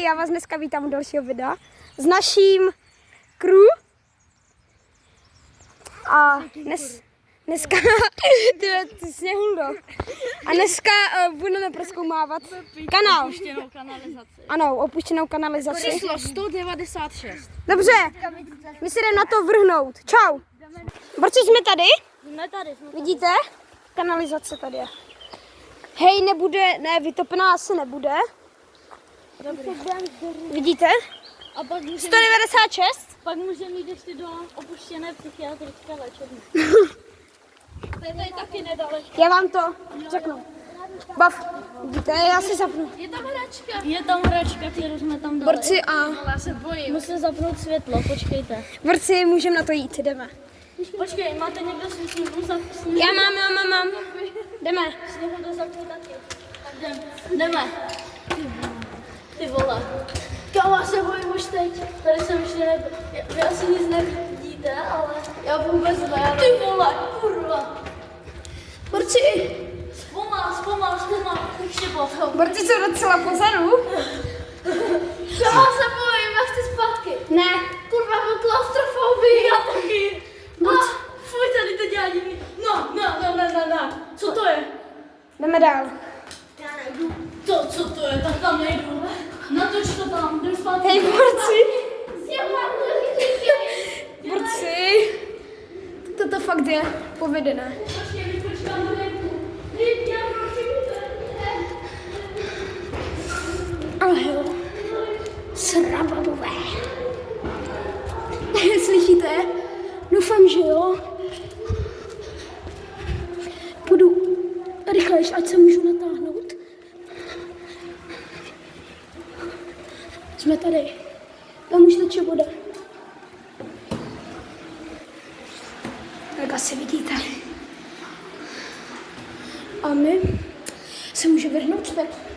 já vás dneska vítám u dalšího videa s naším crew. A dneska, ty sněhuldo. A dneska budeme prozkoumávat kanál. Opuštěnou kanalizaci. Ano, opuštěnou kanalizaci. Číslo 196. Dobře, my si jdeme na to vrhnout. Čau. Borci, jsme tady? Jsme tady. Vidíte? Kanalizace tady je. Hej, nebude, ne, vytopená asi nebude. Dobrý. Vidíte? A pak můžeme 196. jít ještě do opuštěné psychiatrické léčebny. To je tady taky nedaleko. Já vám to řeknu. Bav, vidíte, já si zapnu. Je tam hračka. Je tam hračka, kterou jsme tam dali. Borci a Já se bojím. Musím zapnout světlo, počkejte. borci, můžeme na to jít, jdeme. Počkej, máte někdo sněhu Já mám. Jdeme. Sněhu to zapnu taky. Tak jdeme. Ty vole. Já se bojím už teď. Tady jsem ještě nebyl. Vy asi nic nevidíte, ale já vůbec ne. Ty vole, kurva. Borci, Zpomal. Ještě potom. borci jsou docela pozadu. Já se bojím, já chci zpátky. Ne. Kurva, mám klaustrofobii, já taky. Fuj, tady to dělá divný. No. Co to je? Jdeme dál. Já nejdu. Co to je? Tak tam nejdu. Natoč to tam, jdem zpátky. Hej, borci. Borci. Toto fakt je povedené. Ale jo. Srababové. Slyšíte? Doufám, že jo. Půjdu rychlejš, ať se můžu natáhnout. Jsme tady. Tam už teče voda. Jak asi vidíte. A my se můžeme vrhnout zpět.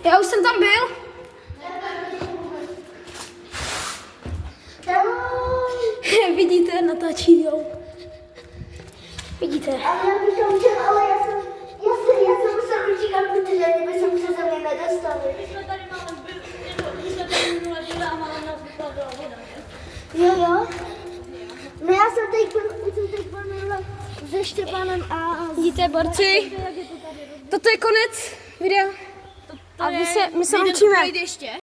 Já už jsem tam byl. Vidíte, natáčí video. Vidíte. Ale já bych to chtěl, ale já jsem musel utíkat, protože kdyby jsem se země nedostali. My jsme tady minule byli a máme nás vypadla voda. Jo. No já jsem teď byl minule se Štěpánem a... Vidíte, borci. Toto je konec videa. A my se učíme. ještě?